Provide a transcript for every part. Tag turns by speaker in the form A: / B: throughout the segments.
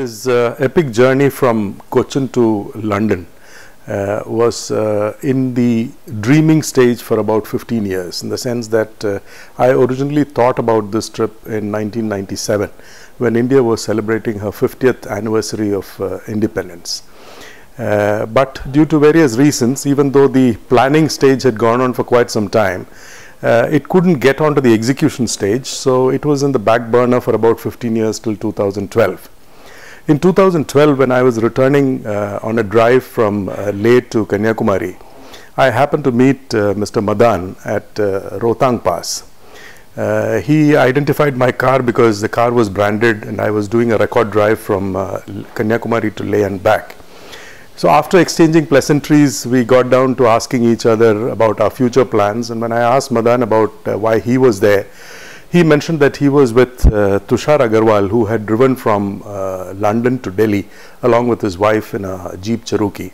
A: This epic journey from Cochin to London was in the dreaming stage for about 15 years, in the sense that I originally thought about this trip in 1997 when India was celebrating her 50th anniversary of independence. But due to various reasons, even though the planning stage had gone on for quite some time, it couldn't get onto the execution stage, so it was in the back burner for about 15 years till 2012. In 2012, when I was returning on a drive from Leh to Kanyakumari, I happened to meet Mr. Madan at Rohtang Pass. He identified my car because the car was branded and I was doing a Recod drive from Kanyakumari to Leh and back. So after exchanging pleasantries, we got down to asking each other about our future plans, and when I asked Madan about why he was there, he mentioned that he was with Tushar Agarwal, who had driven from London to Delhi along with his wife in a Jeep Cherokee.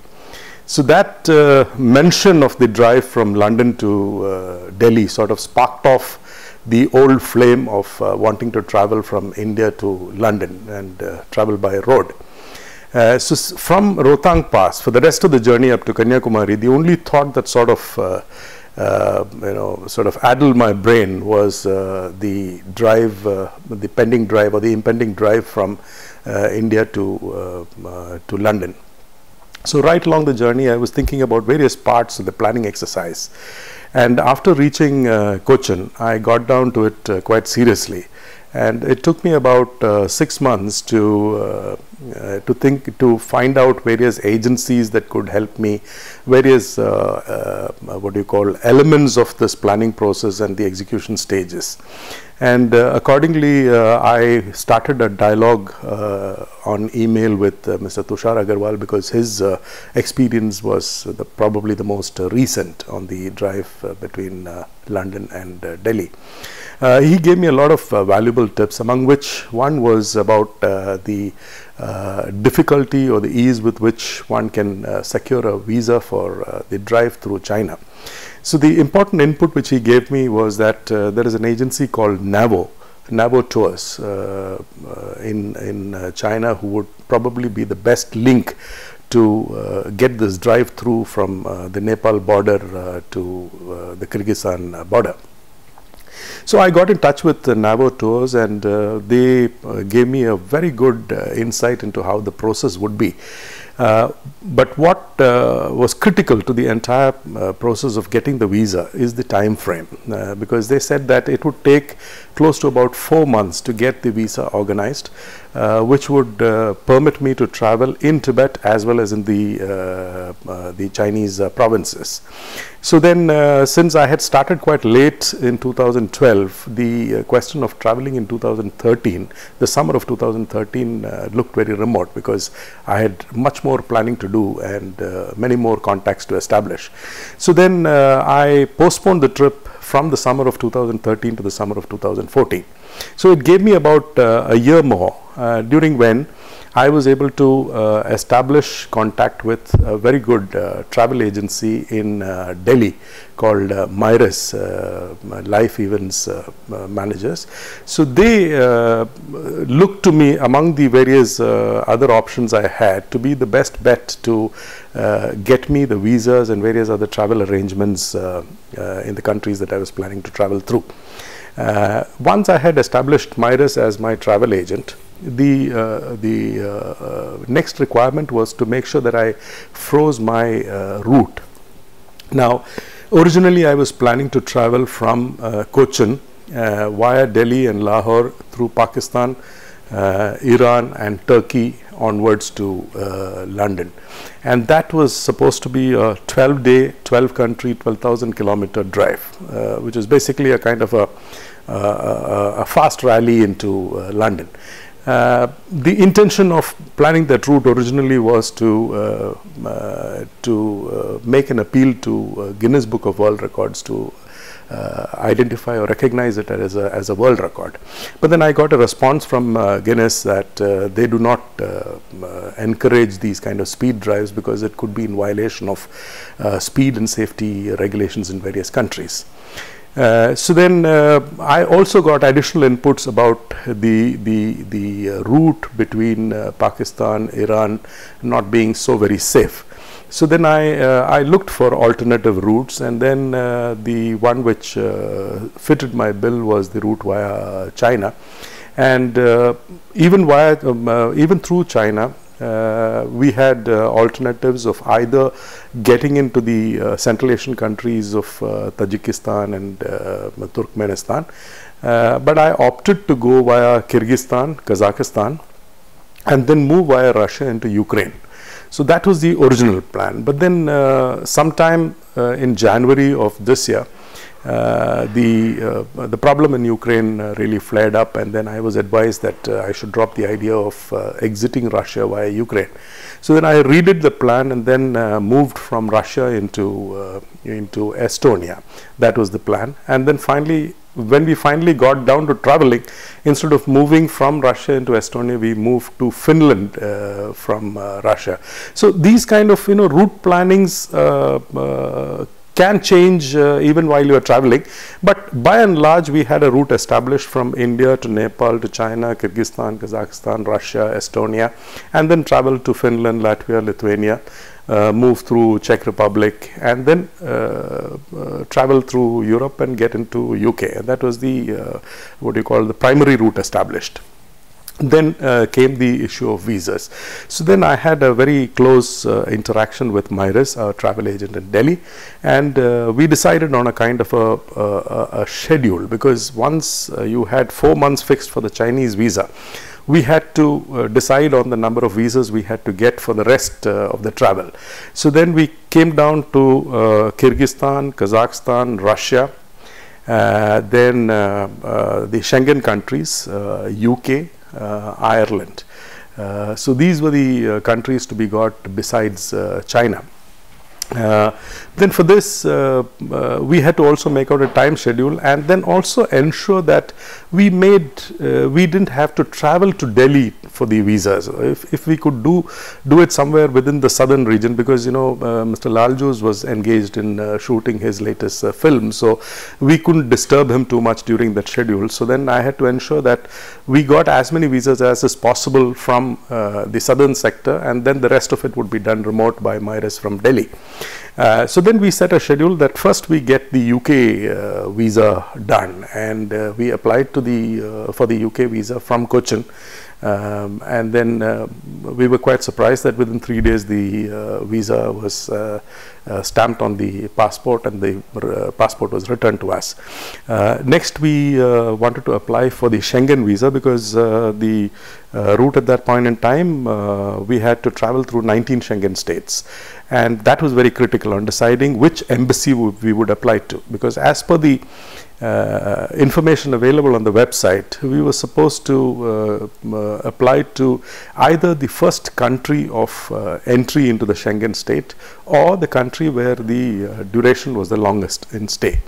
A: So that mention of the drive from London to Delhi sort of sparked off the old flame of wanting to travel from India to London and travel by road. So from Rohtang Pass, for the rest of the journey up to Kanyakumari, the only thought that sort of addled my brain was the drive, the pending drive or the impending drive from India to London. So right along the journey, I was thinking about various parts of the planning exercise, and after reaching Cochin, I got down to it quite seriously. And it took me about 6 months to find out various agencies that could help me, various elements of this planning process and the execution stages. And accordingly, I started a dialogue on email with Mr. Tushar Agarwal, because his experience was probably the most recent on the drive between London and Delhi. He gave me a lot of valuable tips, among which one was about the difficulty or the ease with which one can secure a visa for the drive through China. So the important input which he gave me was that there is an agency called NAVO Tours in China, who would probably be the best link to get this drive through from the Nepal border to the Kyrgyzstan border. So I got in touch with NAVO Tours, and they gave me a very good insight into how the process would be. But what was critical to the entire process of getting the visa is the time frame, because they said that it would take close to about 4 months to get the visa organized, which would permit me to travel in Tibet as well as in the Chinese provinces. So then, since I had started quite late in 2012, the question of traveling in 2013, the summer of 2013, looked very remote, because I had much more planning to do and many more contacts to establish. So then I postponed the trip from the summer of 2013 to the summer of 2014. So it gave me about a year more, during when I was able to establish contact with a very good travel agency in Delhi called Myris, Life Events Managers. So they looked to me, among the various other options I had, to be the best bet to get me the visas and various other travel arrangements in the countries that I was planning to travel through. Once I had established Myris as my travel agent, the next requirement was to make sure that I froze my route. Now, originally I was planning to travel from Cochin via Delhi and Lahore through Pakistan, Iran and Turkey onwards to London, and that was supposed to be a 12-day, 12-country, 12,000 kilometer drive, which is basically a kind of a fast rally into London. The intention of planning that route originally was to make an appeal to Guinness Book of World Records to identify or recognize it as a world record. But then I got a response from Guinness that they do not encourage these kind of speed drives, because it could be in violation of speed and safety regulations in various countries. So then I also got additional inputs about the route between Pakistan, Iran not being so very safe. So then I looked for alternative routes, and then the one which fitted my bill was the route via China, and even through China. We had alternatives of either getting into the Central Asian countries of Tajikistan and Turkmenistan, but I opted to go via Kyrgyzstan, Kazakhstan, and then move via Russia into Ukraine. So that was the original plan. But then sometime in January of this year, the problem in Ukraine really flared up, and then I was advised that I should drop the idea of exiting Russia via Ukraine. So then I redid the plan and then moved from Russia into Estonia. That was the plan. And then finally, when we finally got down to traveling, instead of moving from Russia into Estonia, we moved to Finland from Russia. So these kind of route plannings can change even while you are traveling, but by and large we had a route established from India to Nepal to China, Kyrgyzstan, Kazakhstan, Russia, Estonia, and then travel to Finland, Latvia, Lithuania, move through Czech Republic, and then travel through Europe and get into UK. And that was the what you call the primary route established. Then came the issue of visas. So then I had a very close interaction with Myris, our travel agent in Delhi, and we decided on a kind of a schedule, because once you had 4 months fixed for the Chinese visa, we had to decide on the number of visas we had to get for the rest of the travel. So then we came down to Kyrgyzstan, Kazakhstan, Russia, then the Schengen countries, UK, Ireland. So these were the countries to be got besides China. Then for this we had to also make out a time schedule, and then also ensure that we didn't have to travel to Delhi for the visas. If we could do it somewhere within the southern region, because Mr. Laljus was engaged in shooting his latest film, so we couldn't disturb him too much during that schedule. So then I had to ensure that we got as many visas as is possible from the southern sector, and then the rest of it would be done remote by Myris from Delhi. So then we set a schedule that first we get the UK visa done, and we applied to for the UK visa from Cochin, and then we were quite surprised that within 3 days the visa was stamped on the passport, and the passport was returned to us. Next we wanted to apply for the Schengen visa, because the route at that point in time we had to travel through 19 Schengen states, and that was very critical on deciding which embassy we would apply to, because as per the information available on the website, we were supposed to apply to either the first country of entry into the Schengen state, or the country where the duration was the longest in stay.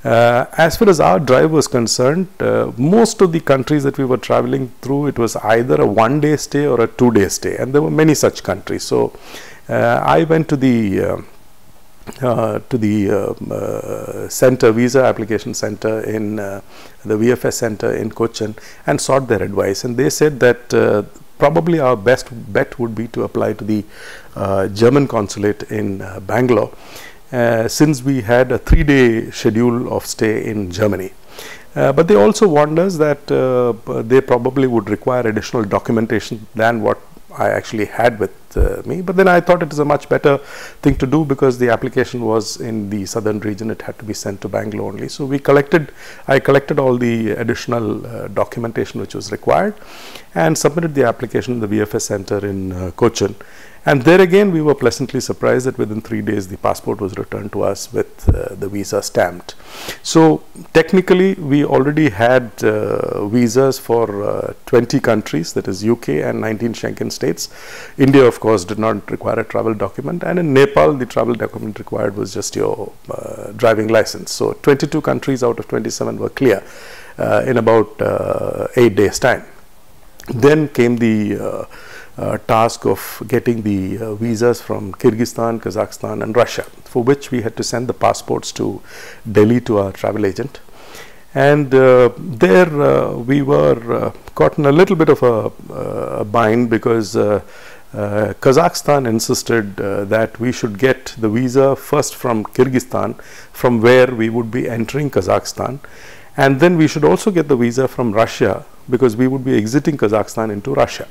A: As far as our drive was concerned, most of the countries that we were traveling through, it was either a 1-day stay or a 2-day stay, and there were many such countries. So I went to the center, visa application center in the VFS center in Cochin, and sought their advice, and they said that probably our best bet would be to apply to the German consulate in Bangalore, since we had a 3-day schedule of stay in Germany. But they also warned us that they probably would require additional documentation than what I actually had with me. But then I thought it is a much better thing to do, because the application was in the southern region, it had to be sent to Bangalore only. So I collected all the additional documentation which was required, and submitted the application in the VFS center in Cochin. And there again we were pleasantly surprised that within 3 days the passport was returned to us with the visa stamped. So technically we already had visas for 20 countries, that is UK and 19 Schengen states. India of course did not require a travel document, and in Nepal the travel document required was just your driving license. So 22 countries out of 27 were clear in about 8 days time. Then came the task of getting the visas from Kyrgyzstan, Kazakhstan and Russia, for which we had to send the passports to Delhi to our travel agent. And there we were caught in a little bit of a bind, because Kazakhstan insisted that we should get the visa first from Kyrgyzstan, from where we would be entering Kazakhstan, and then we should also get the visa from Russia, because we would be exiting Kazakhstan into Russia.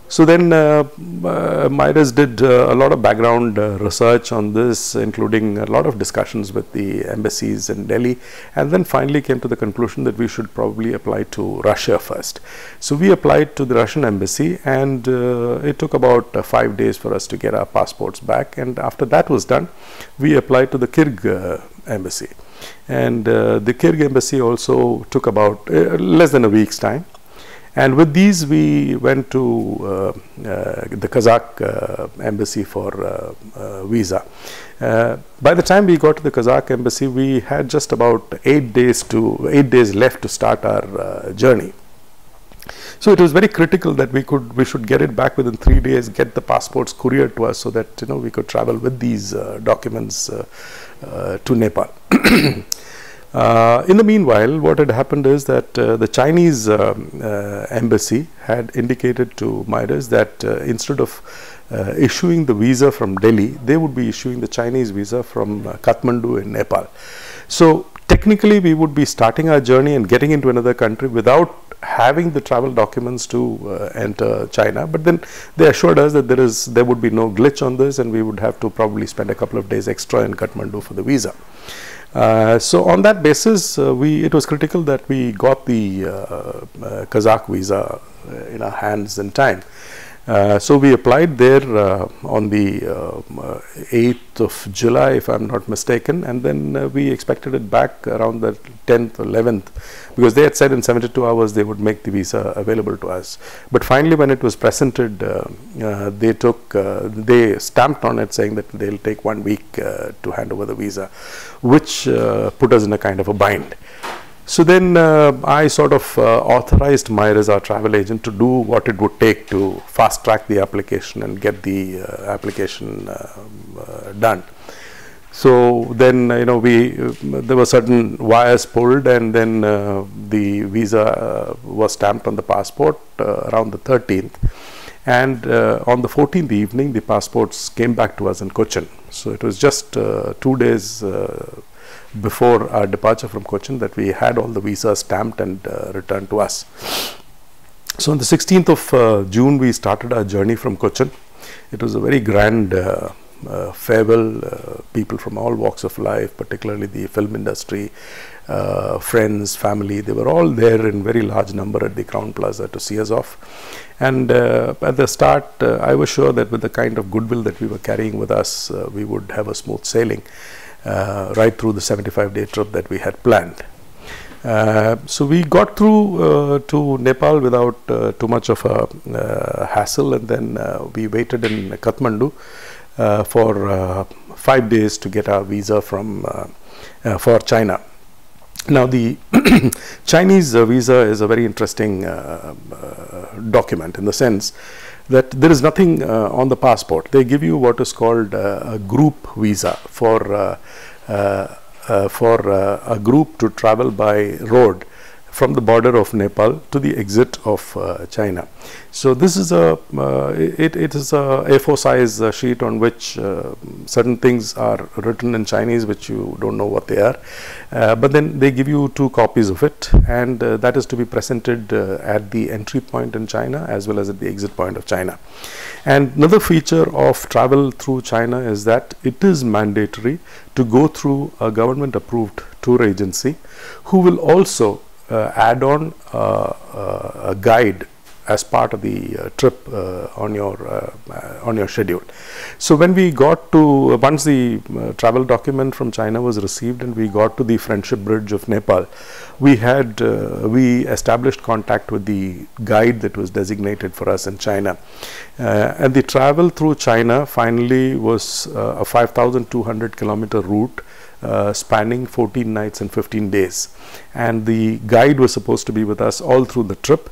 A: So then Midas did a lot of background research on this, including a lot of discussions with the embassies in Delhi, and then finally came to the conclusion that we should probably apply to Russia first. So we applied to the Russian embassy, and it took about 5 days for us to get our passports back, and after that was done, we applied to the Kyrgyz embassy. And the Kyrgyz embassy also took about less than a week's time. And with these, we went to the Kazakh embassy for visa. By the time we got to the Kazakh embassy, we had just about 8 days left to start our journey. So it was very critical that we should get it back within 3 days, get the passports couriered to us, so that we could travel with these documents to Nepal. In the meanwhile, what had happened is that the Chinese embassy had indicated to Midas that instead of issuing the visa from Delhi, they would be issuing the Chinese visa from Kathmandu in Nepal. So technically, we would be starting our journey and getting into another country without having the travel documents to enter China. But then they assured us that there would be no glitch on this, and we would have to probably spend a couple of days extra in Kathmandu for the visa. So on that basis, it was critical that we got the Kazakh visa in our hands in time. So we applied there on the 8th of July, if I'm not mistaken, and then we expected it back around the 10th or 11th, because they had said in 72 hours they would make the visa available to us. But finally, when it was presented, they stamped on it saying that they'll take 1 week to hand over the visa, which put us in a kind of a bind. So then I sort of authorized Midas, our travel agent, to do what it would take to fast track the application and get the application done. So then there were certain wires pulled, and then the visa was stamped on the passport around the 13th, and on the 14th evening the passports came back to us in Cochin. So it was just 2 days before our departure from Cochin that we had all the visas stamped and returned to us. So on the 16th of June we started our journey from Cochin. It was a very grand farewell. People from all walks of life, particularly the film industry, friends, family, they were all there in very large number at the Crown Plaza to see us off. And at the start, I was sure that with the kind of goodwill that we were carrying with us, we would have a smooth sailing right through the 75-day trip that we had planned. So we got through to Nepal without too much of a hassle, and then we waited in Kathmandu for 5 days to get our visa for China. Now the Chinese visa is a very interesting document, in the sense that there is nothing on the passport. They give you what is called a group visa for a group to travel by road from the border of Nepal to the exit of China. So this is it is a A4 size sheet on which certain things are written in Chinese which you don't know what they are, but then they give you 2 copies of it, and that is to be presented at the entry point in China as well as at the exit point of China. And another feature of travel through China is that it is mandatory to go through a government approved tour agency who will also add on a guide as part of the trip on your schedule. So when we got to, once the travel document from China was received and we got to the Friendship Bridge of Nepal, we established contact with the guide that was designated for us in China. And the travel through China finally was a 5,200 kilometer route spanning 14 nights and 15 days, and the guide was supposed to be with us all through the trip.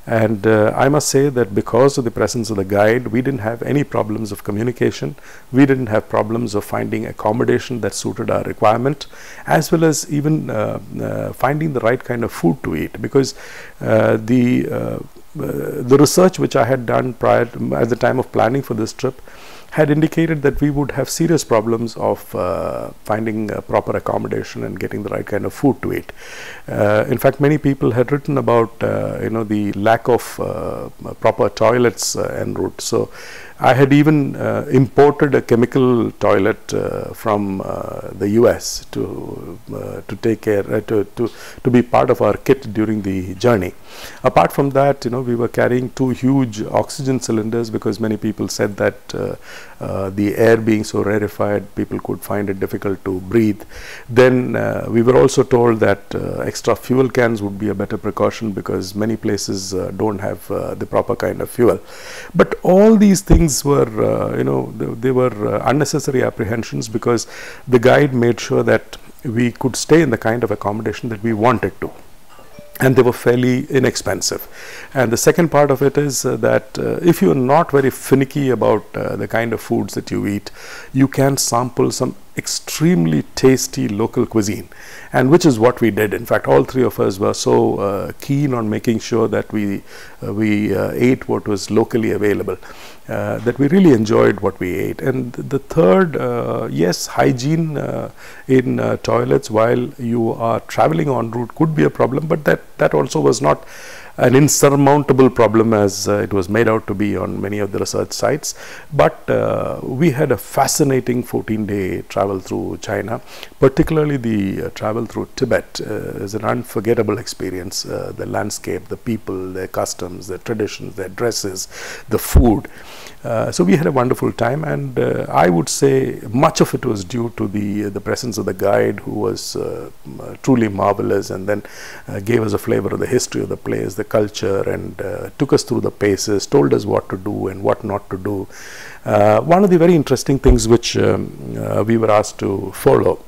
A: And I must say that because of the presence of the guide, we didn't have any problems of communication. We didn't have problems of finding accommodation that suited our requirement, as well as even finding the right kind of food to eat, because the research which I had done prior to, at the time of planning for this trip, had indicated that we would have serious problems of finding proper accommodation and getting the right kind of food to eat. In fact, many people had written about the lack of proper toilets en route. So I had even imported a chemical toilet from the US to take care to be part of our kit during the journey. Apart from that, we were carrying 2 huge oxygen cylinders, because many people said that the air being so rarefied, people could find it difficult to breathe. Then we were also told that extra fuel cans would be a better precaution, because many places don't have the proper kind of fuel. But all these things were, they were unnecessary apprehensions, because the guide made sure that we could stay in the kind of accommodation that we wanted to. And they were fairly inexpensive. And the second part of it is that if you're not very finicky about the kind of foods that you eat, you can sample some extremely tasty local cuisine, and which is what we did. In fact, all 3 of us were so keen on making sure that we ate what was locally available, that we really enjoyed what we ate. And the third, yes, hygiene in toilets while you are traveling en route could be a problem, but that also was not an insurmountable problem as it was made out to be on many of the research sites. But we had a fascinating 14-day travel through China. Particularly the travel through Tibet is an unforgettable experience. The landscape, the people, their customs, their traditions, their dresses, the food. So we had a wonderful time, and I would say much of it was due to the presence of the guide, who was truly marvelous, and then gave us a flavor of the history of the place, the culture, and took us through the paces, told us what to do and what not to do. One of the very interesting things which we were asked to follow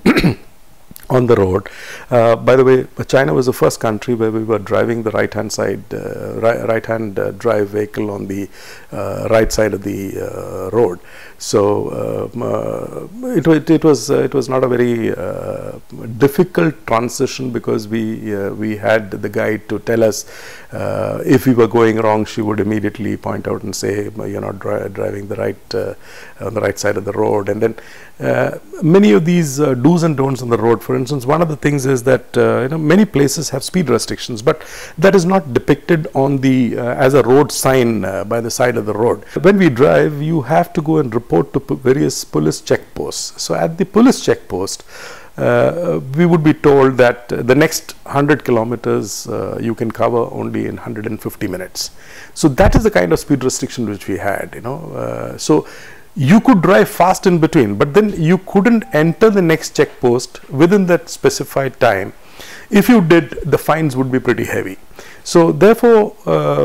A: on the road. By the way, China was the first country where we were driving the right-hand side, right-hand drive vehicle on the right side of the road. So it was not a very difficult transition, because we had the guide to tell us if we were going wrong. She would immediately point out and say, you're not driving the right on the right side of the road. And then many of these do's and don'ts on the road. For instance, one of the things is that many places have speed restrictions, but that is not depicted on the as a road sign by the side of the road. When we drive, you have to go and report to various police checkposts. So at the police checkpost, we would be told that the next 100 kilometers you can cover only in 150 minutes. So that is the kind of speed restriction which we had. So you could drive fast in between, but then you couldn't enter the next checkpost within that specified time. If you did, the fines would be pretty heavy. So therefore,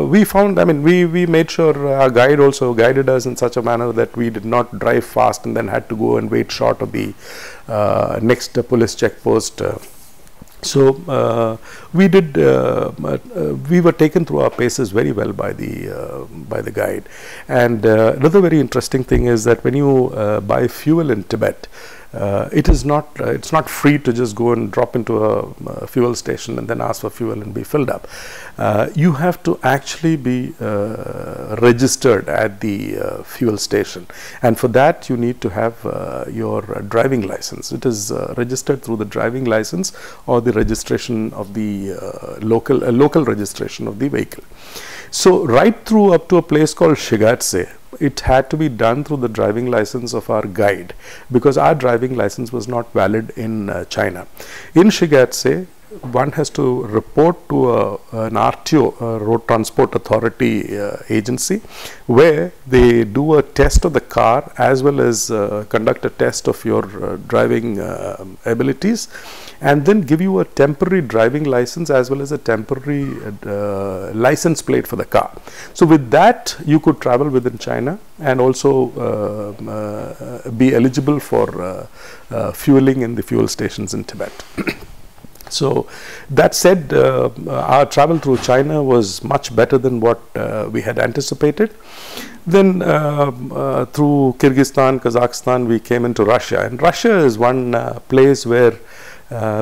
A: we found, we made sure our guide also guided us in such a manner that we did not drive fast and then had to go and wait short of the next police checkpost. So we did. We were taken through our paces very well by the guide. And another very interesting thing is that when you buy fuel in Tibet, it's not free to just go and drop into a fuel station and then ask for fuel and be filled up. You have to actually be registered at the fuel station, and for that you need to have your driving license. It is registered through the driving license or the registration of the local registration of the vehicle. So right through up to a place called Shigatse, it had to be done through the driving license of our guide, because our driving license was not valid in China. In Shigatse, one has to report to an RTO, Road Transport Authority agency, where they do a test of the car as well as conduct a test of your driving abilities, and then give you a temporary driving license as well as a temporary license plate for the car. So with that, you could travel within China and also be eligible for fueling in the fuel stations in Tibet. So that said, our travel through China was much better than what we had anticipated. Then through Kyrgyzstan, Kazakhstan, we came into Russia, and Russia is one place where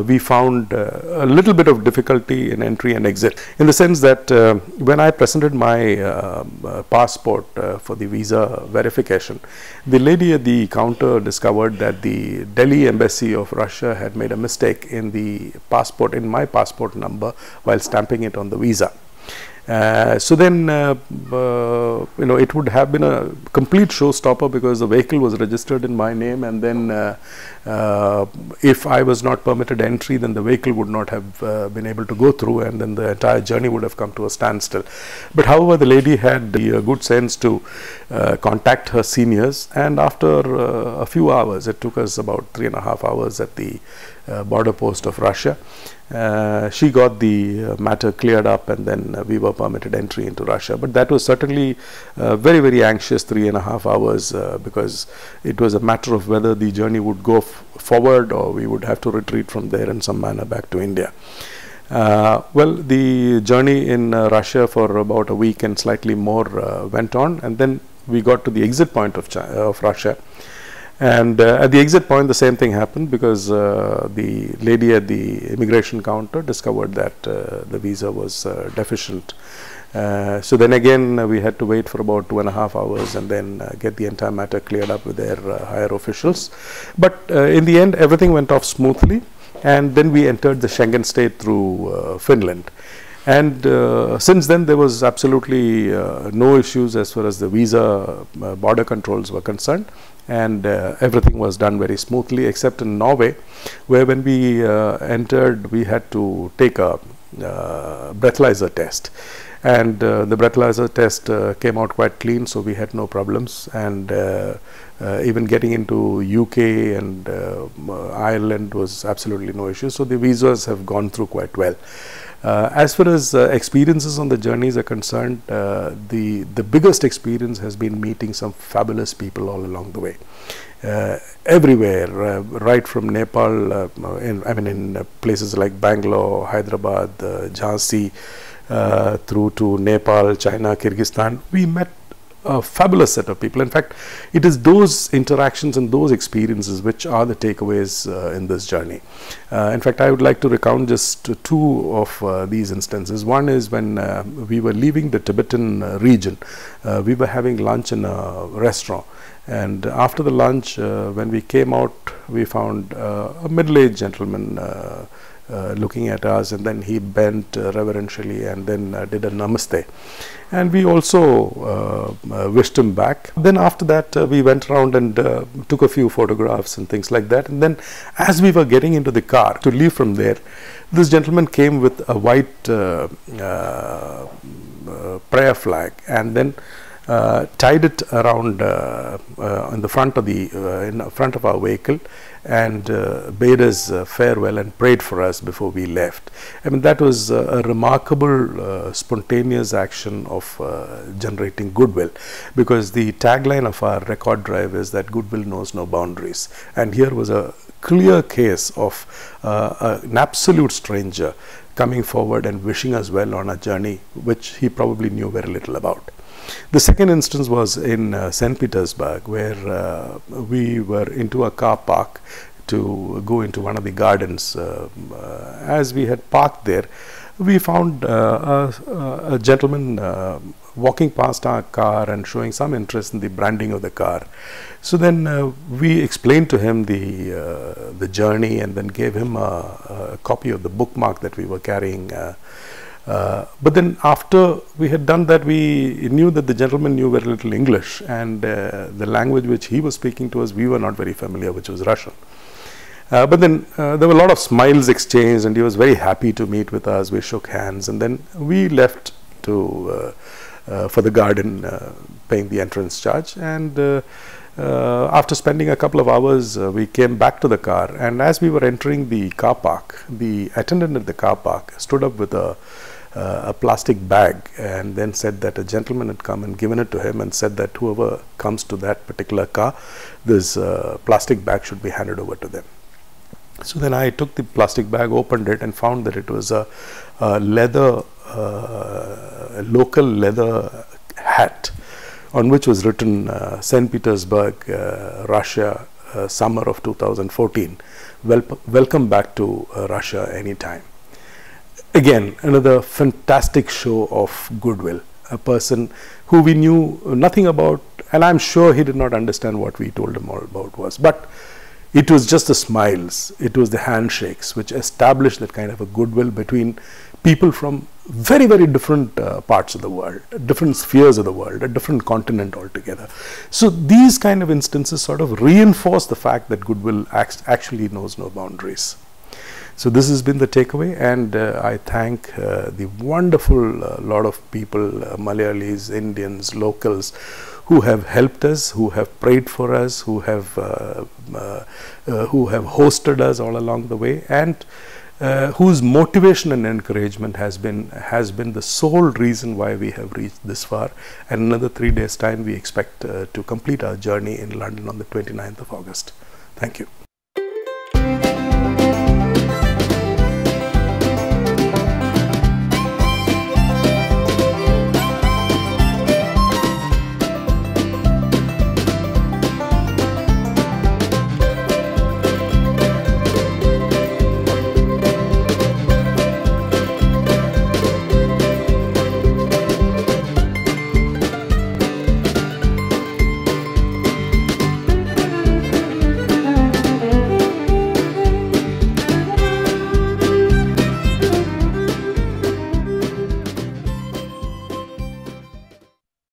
A: we found a little bit of difficulty in entry and exit, in the sense that when I presented my passport for the visa verification, the lady at the counter discovered that the Delhi embassy of Russia had made a mistake in the passport, in my passport number, while stamping it on the visa. So then, it would have been a complete showstopper, because the vehicle was registered in my name, and then if I was not permitted entry, then the vehicle would not have been able to go through, and then the entire journey would have come to a standstill. But however, the lady had the good sense to contact her seniors, and after a few hours, it took us about 3.5 hours at the border post of Russia, she got the matter cleared up, and then we were permitted entry into Russia. But that was certainly very, very anxious 3.5 hours, because it was a matter of whether the journey would go forward, or we would have to retreat from there in some manner back to India. Well, the journey in Russia for about a week and slightly more went on, and then we got to the exit point of Russia. And at the exit point, the same thing happened, because the lady at the immigration counter discovered that the visa was deficient. So then again, we had to wait for about 2.5 hours, and then get the entire matter cleared up with their higher officials. But in the end, everything went off smoothly, and then we entered the Schengen state through Finland. And since then, there was absolutely no issues as far as the visa border controls were concerned, and everything was done very smoothly, except in Norway, where when we entered, we had to take a breathalyzer test, and the breathalyzer test came out quite clean, so we had no problems. And even getting into UK and Ireland was absolutely no issue, so the visas have gone through quite well. As far as experiences on the journeys are concerned, the biggest experience has been meeting some fabulous people all along the way. Everywhere, right from Nepal, in places like Bangalore, Hyderabad, Jhansi, through to Nepal, China, Kyrgyzstan, we met a fabulous set of people. In fact, it is those interactions and those experiences which are the takeaways in this journey. In fact, I would like to recount just two of these instances. One is when we were leaving the Tibetan region. We were having lunch in a restaurant, and after the lunch, when we came out, we found a middle-aged gentleman looking at us, and then he bent reverentially and then did a namaste, and we also wished him back. Then after that, we went around and took a few photographs and things like that. And then as we were getting into the car to leave from there, this gentleman came with a white prayer flag, and then tied it around in the front of our vehicle, and bade us farewell and prayed for us before we left. I mean, that was a remarkable spontaneous action of generating goodwill, because the tagline of our Recod drive is that goodwill knows no boundaries, and here was a clear case of an absolute stranger coming forward and wishing us well on a journey which he probably knew very little about. The second instance was in St. Petersburg, where we were into a car park to go into one of the gardens. As we had parked there, we found a gentleman walking past our car and showing some interest in the branding of the car. So then we explained to him the journey, and then gave him a copy of the bookmark that we were carrying. But then after we had done that, we knew that the gentleman knew very little English, and the language which he was speaking to us, we were not very familiar, which was Russian. But then there were a lot of smiles exchanged, and he was very happy to meet with us. We shook hands, and then we left for the garden, paying the entrance charge. And after spending a couple of hours, we came back to the car, and as we were entering the car park, the attendant at the car park stood up with a plastic bag, and then said that a gentleman had come and given it to him, and said that whoever comes to that particular car, this plastic bag should be handed over to them. So then I took the plastic bag, opened it, and found that it was a leather, local leather hat on which was written St. Petersburg, Russia, summer of 2014. Welcome back to Russia anytime. Again, another fantastic show of goodwill. A person who we knew nothing about, and I'm sure he did not understand what we told him all about was, but it was just the smiles, it was the handshakes which established that kind of a goodwill between people from very, very different parts of the world, different spheres of the world, a different continent altogether. So these kind of instances sort of reinforce the fact that goodwill actually knows no boundaries. So this has been the takeaway, and I thank the wonderful lot of people, Malayalis, Indians, locals, who have helped us, who have prayed for us, who have hosted us all along the way, and whose motivation and encouragement has been the sole reason why we have reached this far. And another 3 days' time, we expect to complete our journey in London on the 29th of August. Thank you.